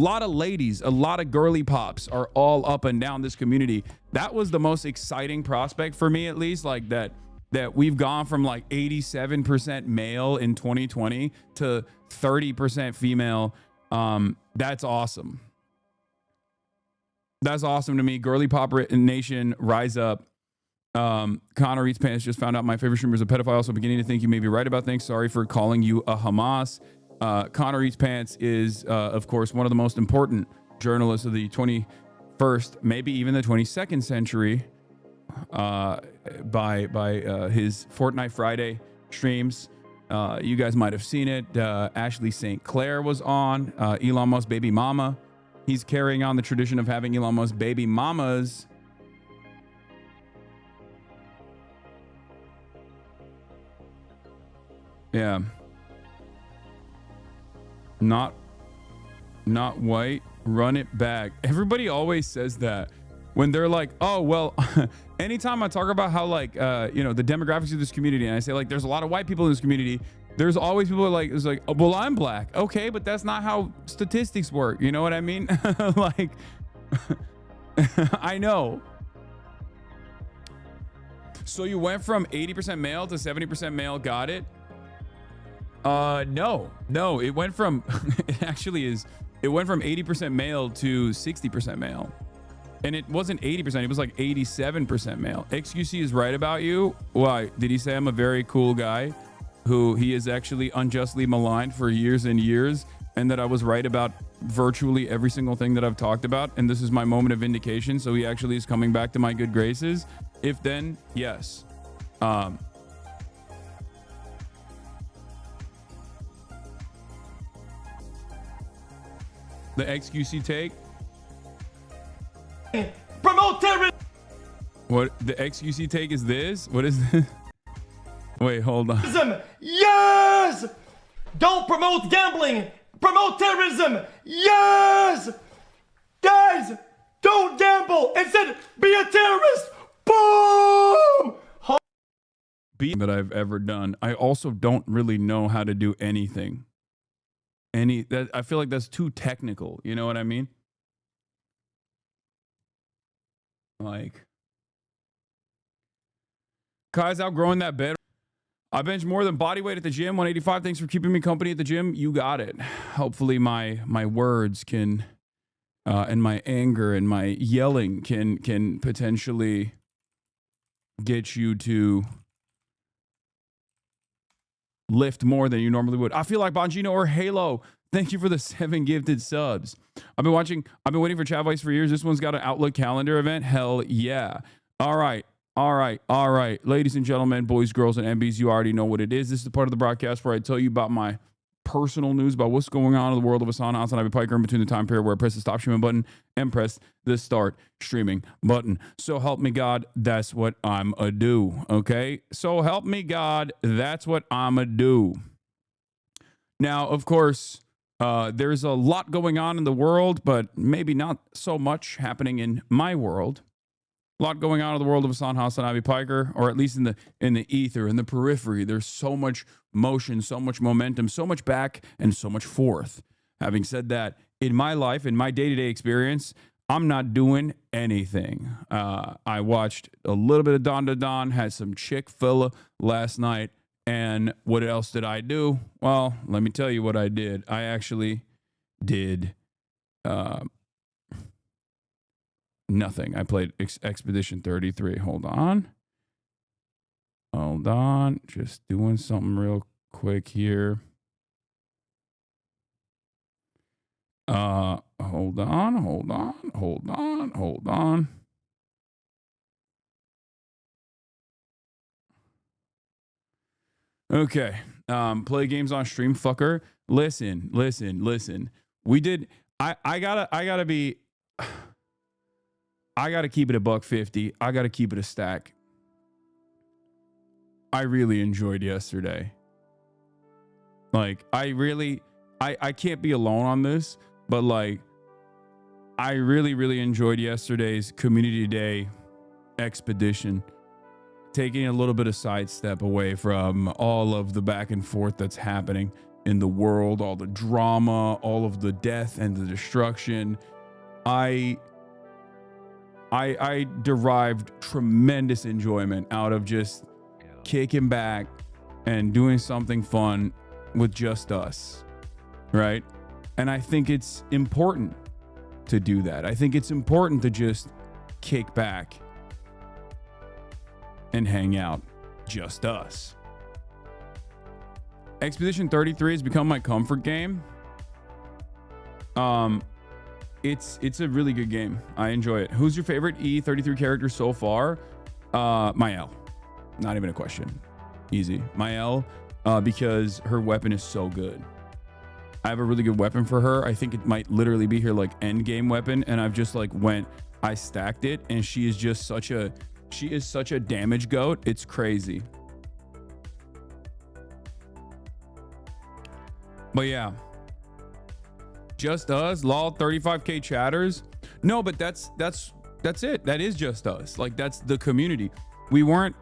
lot of ladies, a lot of girly pops are all up and down this community. That was the most exciting prospect for me, at least, like that we've gone from like 87% male in 2020 to 30% female. That's awesome. That's awesome to me. Girly Pop Nation, rise up. Connor Eats Pants just found out my favorite streamer is a pedophile. Also beginning to think you may be right about things. Sorry for calling you a Hamas. Connor Eats Pants is, of course, one of the most important journalists of the 21st, maybe even the 22nd century, by his Fortnite Friday streams. You guys might have seen it. Ashley St. Clair was on. Elon Musk's baby mama. He's carrying on the tradition of having Elon Musk's baby mamas. Yeah. Not white. Run it back. Everybody always says that when they're like, oh, well, anytime I talk about how like, the demographics of this community, and I say like, there's a lot of white people in this community, there's always people like, it's like, oh, well, I'm black. Okay, but that's not how statistics work. You know what I mean? Like, I know. So you went from 80% male to 70% male. Got it? No, it went from, it went from 80% male to 60% male. And it wasn't 80%, it was like 87% male. XQC is right about you. Why? Did he say I'm a very cool guy who he is actually unjustly maligned for years and years, and that I was right about virtually every single thing that I've talked about, and this is my moment of vindication, so he actually is coming back to my good graces? If then, yes. The XQC take? Promote terrorism! What the XQC take is this? What is this? Wait, hold on. Yes! Don't promote gambling! Promote terrorism! Yes! Guys, don't gamble! Instead, be a terrorist! Boom! That I've ever done. I also don't really know how to do anything. I feel like that's too technical. You know what I mean? Like, Kai's outgrowing that bed. I bench more than body weight at the gym. 185. Thanks for keeping me company at the gym. You got it. Hopefully my words can, and my anger and my yelling can potentially get you to lift more than you normally would. I feel like Bongino or Halo. Thank you for the 7 gifted subs. I've been waiting for Chavvice for years. This one's got an Outlook calendar event. Hell yeah. All right. Ladies and gentlemen, boys, girls, and MBs, you already know what it is. This is the part of the broadcast where I tell you about my personal news, about what's going on in the world of Hasanabi Piker in between the time period where I press the stop streaming button and press the start streaming button. So help me God, that's what I'm a do. Okay? So help me God, that's what I'm a do. Now, of course, there's a lot going on in the world, but maybe not so much happening in my world. A lot going on in the world of Hasanabi Piker, or at least in the ether, in the periphery. There's so much motion, so much momentum, so much back, and so much forth. Having said that, in my life, in my day-to-day experience, I'm not doing anything. I watched a little bit of Don to Don, had some Chick-fil-A last night, and what else did I do? Well, let me tell you what I did. I actually did nothing. I played Expedition 33. Hold on. Just doing something real quick here. Hold on. Okay. Play games on stream, fucker. Listen. We did. I gotta keep it a $150. I gotta keep it a stack. I really enjoyed yesterday. Like, I can't be alone on this, but like, I really enjoyed yesterday's community day expedition. Taking a little bit of sidestep away from all of the back and forth that's happening. in the world, all the drama, all of the death and the destruction. I derived tremendous enjoyment out of just kicking back and doing something fun with just us, right? And I think it's important to do that. I think it's important to just kick back and hang out, just us. Expedition 33 has become my comfort game. It's a really good game. I enjoy it. Who's your favorite E33 character so far? Mael. Not even a question. Easy. Mael, because her weapon is so good. I have a really good weapon for her. I think it might literally be her like end game weapon, and I've just like I stacked it, and she is just such a damage goat. It's crazy. But yeah, just us. Lol, 35k chatters. No, but that's it. That is just us. Like, that's the community. We weren't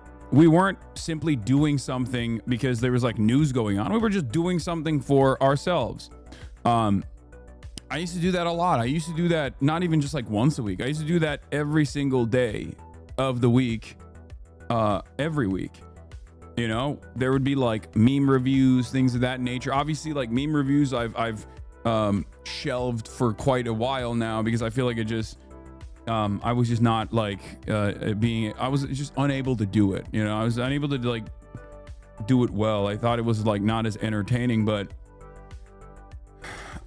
simply doing something because there was like news going on. We were just doing something for ourselves. I used to do that a lot. I used to do that not even just like once a week. I used to do that every single day of the week, every week. You know, there would be like meme reviews, things of that nature. Obviously, like meme reviews, I've shelved for quite a while now because I feel like it just, I was just not like I was just unable to do it. You know, I was unable to like do it well. I thought it was like not as entertaining, but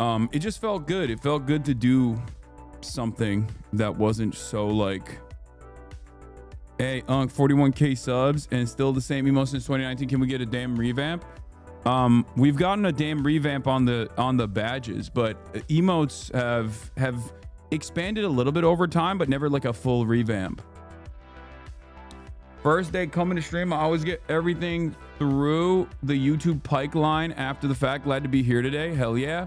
it just felt good. It felt good to do something that wasn't so like, hey, 41k subs and still the same emo since 2019. Can we get a damn revamp? We've gotten a damn revamp on the badges, but emotes have expanded a little bit over time, but never like a full revamp. First day coming to stream, I always get everything through the YouTube pipeline after the fact. Glad to be here today. Hell yeah.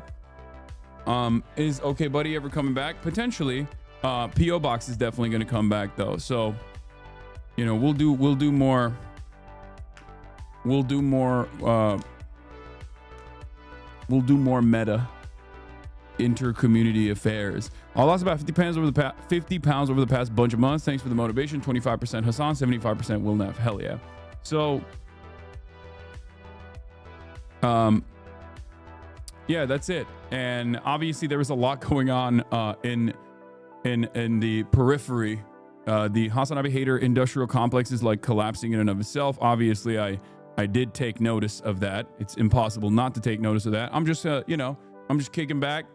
Is Okay Buddy ever coming back? Potentially. PO Box is definitely going to come back though. So, you know, we'll do more meta inter-community affairs. I lost about 50 pounds over the past bunch of months. Thanks for the motivation. 25% Hassan, 75% Will Neff. Hell yeah. So, yeah, that's it. And obviously there was a lot going on in the periphery. The Hasanabi Hater industrial complex is like collapsing in and of itself. Obviously, I did take notice of that. It's impossible not to take notice of that. I'm just, I'm just kicking back.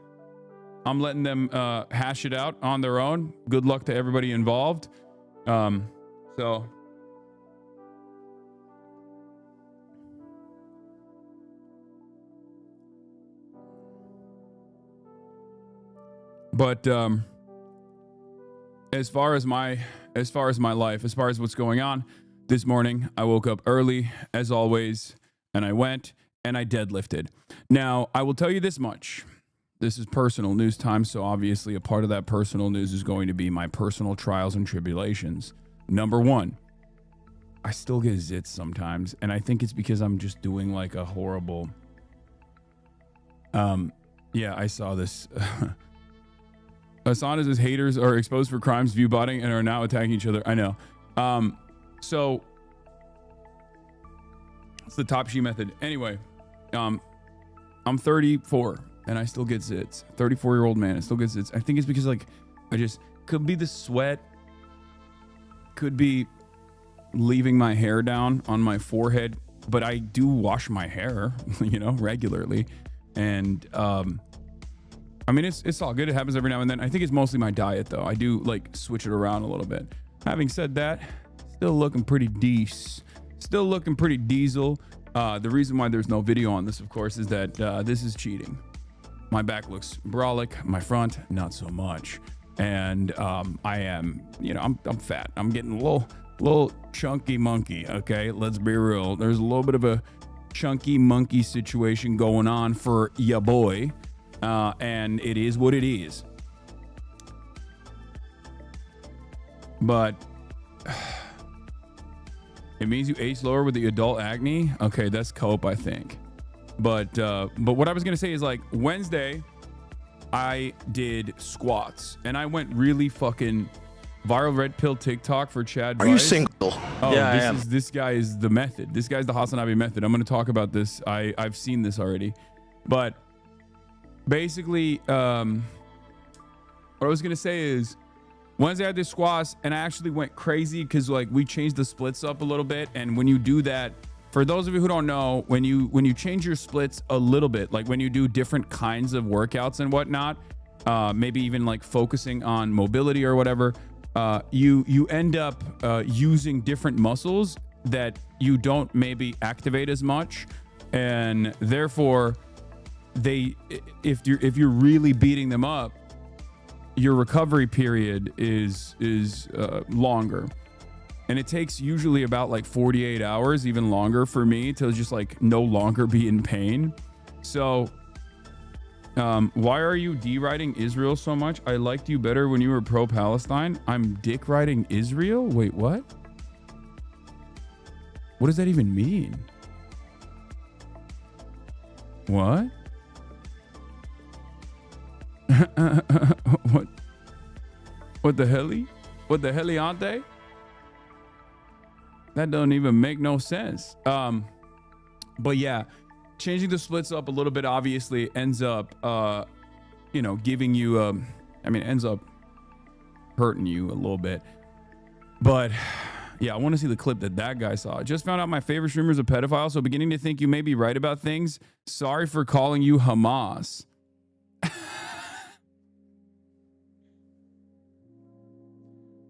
I'm letting them hash it out on their own. Good luck to everybody involved. So. But as far as my life, as far as what's going on this morning, I woke up early as always, and I went and I deadlifted. Now, I will tell you this much. This is personal news time, so obviously a part of that personal news is going to be my personal trials and tribulations. Number one, I still get zits sometimes, and I think it's because I'm just doing like a horrible yeah, I saw this. Asana's haters are exposed for crimes, view botting, and are now attacking each other. I know. So it's the top she method. Anyway, I'm 34 and I still get zits. 34-year-old man, I still get zits. I think it's because like I just could be the sweat, could be leaving my hair down on my forehead, but I do wash my hair, regularly. And I mean, it's all good. It happens every now and then. I think it's mostly my diet, though. I do like switch it around a little bit. Having said that, still looking pretty diesel. The reason why there's no video on this, of course, is that this is cheating. My back looks brolic. My front, not so much. And I am, I'm fat. I'm getting a little chunky monkey. Okay, let's be real. There's a little bit of a chunky monkey situation going on for ya boy. And it is what it is. But it means you age slower with the adult acne. Okay, that's cope, I think. But what I was gonna say is like Wednesday, I did squats and I went really fucking viral red pill TikTok for Chad. Are you single? Oh, Yeah, I am. This guy is the method. This guy's the Hasanabi method. I'm going to talk about this. I've seen this already. But basically, what I was going to say is Wednesday I did squats and I actually went crazy because like we changed the splits up a little bit. And when you do that, for those of you who don't know, when you change your splits a little bit, like when you do different kinds of workouts and whatnot, maybe even like focusing on mobility or whatever, you end up using different muscles that you don't maybe activate as much, and therefore if you're really beating them up, your recovery period is longer, and it takes usually about like 48 hours, even longer for me to just like no longer be in pain. So why are you deriding Israel so much? I liked you better when you were pro-Palestine. I'm dick riding Israel? Wait, what? What does that even mean? What? What the helly? What the heliante? That doesn't even make no sense. But yeah, changing the splits up a little bit obviously ends up, giving you, ends up hurting you a little bit. But yeah, I want to see the clip that guy saw. Just found out my favorite streamer is a pedophile, so beginning to think you may be right about things. Sorry for calling you Hamas.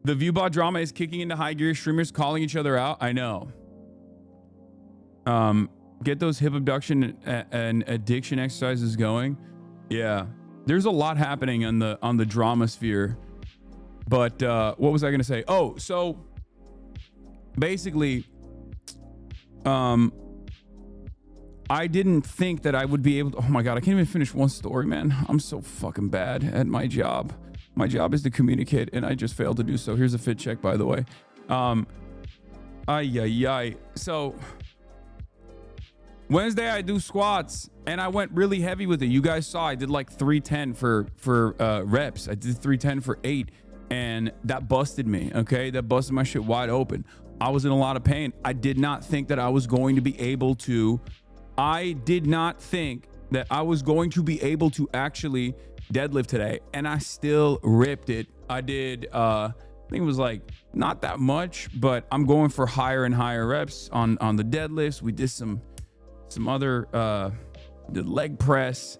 The Viewbot drama is kicking into high gear. Streamers calling each other out. I know. Get those hip abduction and addiction exercises going. Yeah, there's a lot happening on the drama sphere. But what was I gonna say? Oh, so basically, I didn't think that I would be able to. Oh my god, I can't even finish one story, man. I'm so fucking bad at my job. My job is to communicate, and I just failed to do so. Here's a fit check, by the way. So Wednesday I do squats and I went really heavy with it. You guys saw I did like 310 for reps. I did 310 for 8, and that busted me. Okay, that busted my shit wide open. I was in a lot of pain. I did not think that I was going to be able to. I did not think that I was going to be able to actually deadlift today, and I still ripped it. I did I think it was like not that much, but I'm going for higher and higher reps on the deadlifts. We did some other the leg press.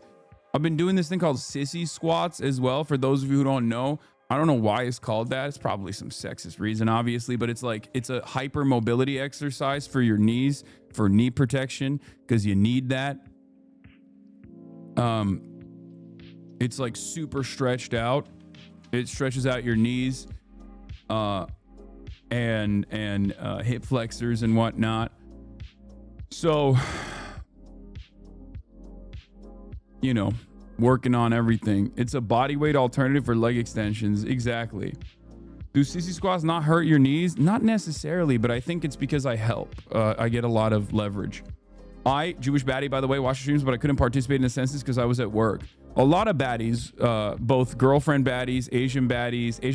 I've been doing this thing called sissy squats as well. For those of you who don't know, I don't know why it's called that. It's probably some sexist reason, obviously, but it's like it's a hyper mobility exercise for your knees, for knee protection, because you need that. It's like super stretched out. It stretches out your knees, and hip flexors and whatnot. So, working on everything. It's a body weight alternative for leg extensions. Exactly. Do sissy squats not hurt your knees? Not necessarily, but I think it's because I help. I get a lot of leverage. Jewish baddie, by the way, watched streams, but I couldn't participate in the census because I was at work. A lot of baddies, both girlfriend baddies, Asian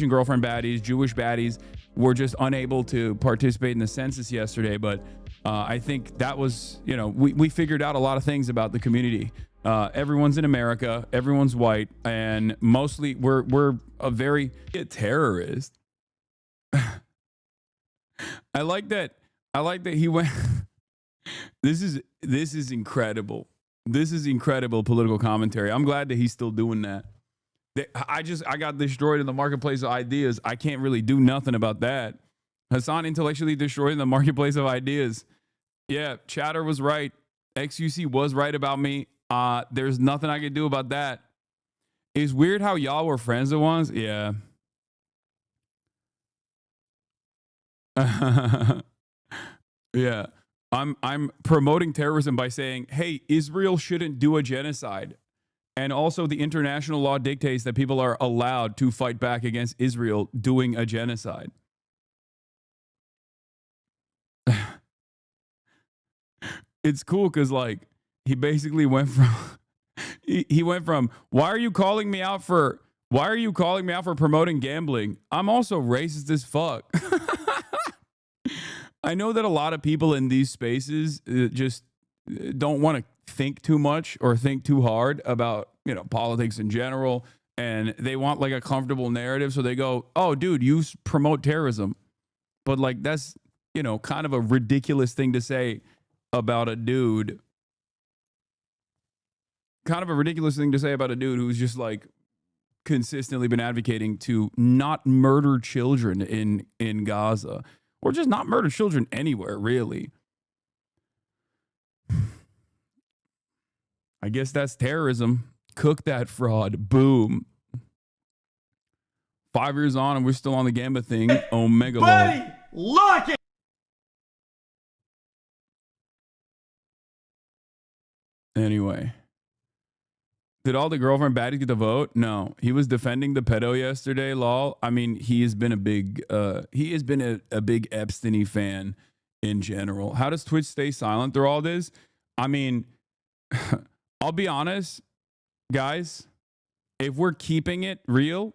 girlfriend baddies, Jewish baddies, were just unable to participate in the census yesterday. But I think that was, we figured out a lot of things about the community. Everyone's in America, everyone's white, and mostly we're a very terrorist. I like that he went. This is incredible. This is incredible political commentary. I'm glad that he's still doing that. I got destroyed in the marketplace of ideas. I can't really do nothing about that. Hassan intellectually destroyed in the marketplace of ideas. Yeah, Chatter was right. XUC was right about me. There's nothing I can do about that. It's weird how y'all were friends at once. Yeah. Yeah. I'm promoting terrorism by saying, hey, Israel shouldn't do a genocide. And also the international law dictates that people are allowed to fight back against Israel doing a genocide. It's cool because like he basically went from he went from why are you calling me out for promoting gambling? I'm also racist as fuck. I know that a lot of people in these spaces just don't want to think too much or think too hard about, politics in general. And they want like a comfortable narrative. So they go, oh, dude, you promote terrorism. But like, that's, kind of a ridiculous thing to say about a dude. Kind of a ridiculous thing to say about a dude who's just like consistently been advocating to not murder children in Gaza. Or just not murder children anywhere, really. I guess that's terrorism. Cook that fraud. Boom. 5 years on and we're still on the Gamba thing. Omega. Buddy, lock it. Anyway. Did all the girlfriend baddies get the vote? No. He was defending the pedo yesterday, lol. I mean, he has been a big big Epstein-y fan in general. How does Twitch stay silent through all this? I mean, I'll be honest, guys. If we're keeping it real,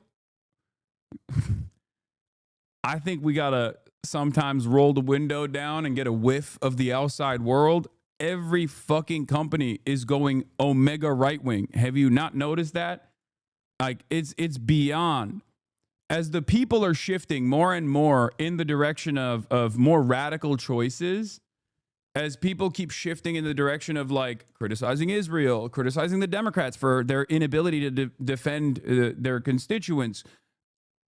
I think we gotta sometimes roll the window down and get a whiff of the outside world. Every fucking company is going omega right wing. Have you not noticed that? Like it's beyond. As the people are shifting more and more in the direction of more radical choices, as people keep shifting in the direction of like criticizing Israel, criticizing the Democrats for their inability to defend their constituents,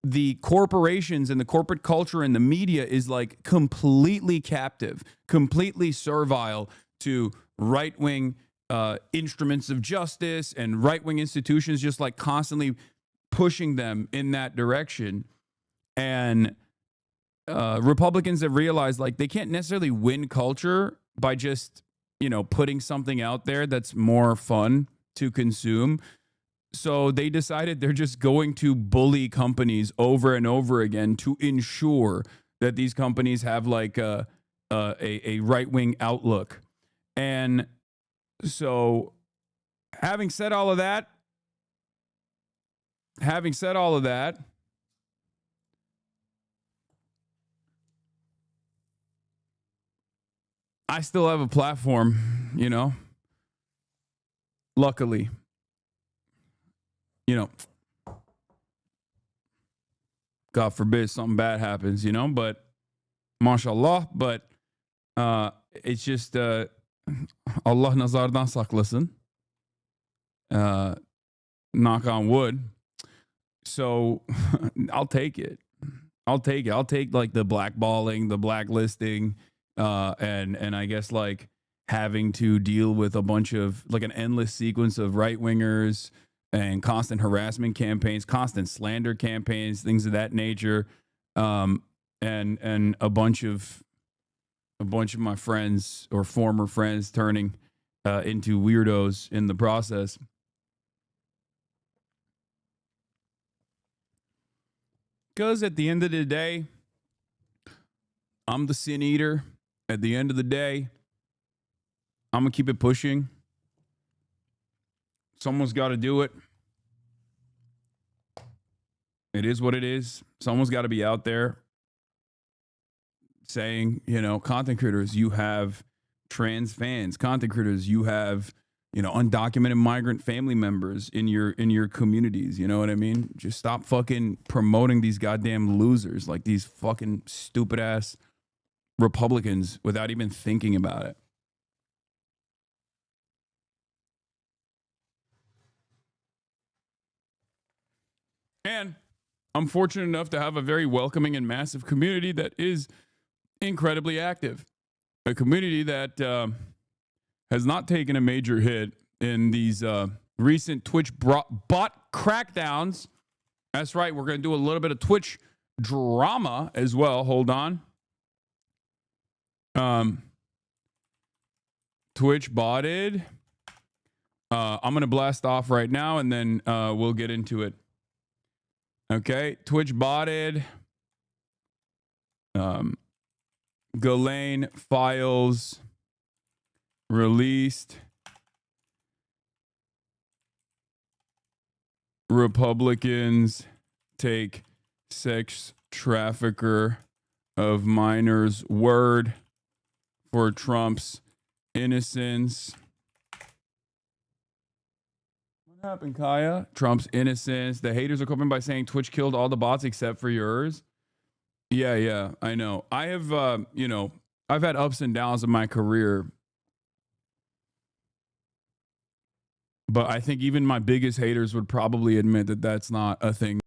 the corporations and the corporate culture and the media is like completely captive, completely servile to right-wing instruments of justice and right-wing institutions, just like constantly pushing them in that direction. And Republicans have realized like they can't necessarily win culture by just, putting something out there that's more fun to consume. So they decided they're just going to bully companies over and over again to ensure that these companies have like a right-wing outlook. And so having said all of that, I still have a platform, luckily, God forbid something bad happens, but mashallah, but it's just Allah nazardan saklasın. Knock on wood. So I'll take it. I'll take like the blackballing, the blacklisting, and I guess like having to deal with a bunch of like an endless sequence of right wingers and constant harassment campaigns, constant slander campaigns, things of that nature, and a bunch of my friends or former friends turning into weirdos in the process. Because at the end of the day, I'm the sin eater. At the end of the day, I'm going to keep it pushing. Someone's got to do it. It is what it is. Someone's got to be out there saying, content creators, you have trans fans. Content creators, you have, undocumented migrant family members in your communities. You know what I mean? Just stop fucking promoting these goddamn losers like these fucking stupid ass Republicans without even thinking about it. And I'm fortunate enough to have a very welcoming and massive community that is incredibly active. A community that has not taken a major hit in these recent Twitch bot crackdowns. That's right. We're going to do a little bit of Twitch drama as well. Hold on. Twitch botted. I'm going to blast off right now and then we'll get into it. Okay. Twitch botted. Ghislaine files released Republicans take sex trafficker of minors' word for Trump's innocence. What happened, Kaya? Trump's innocence. The haters are coping by saying Twitch killed all the bots except for yours. Yeah, I know. I have, I've had ups and downs in my career. But I think even my biggest haters would probably admit that that's not a thing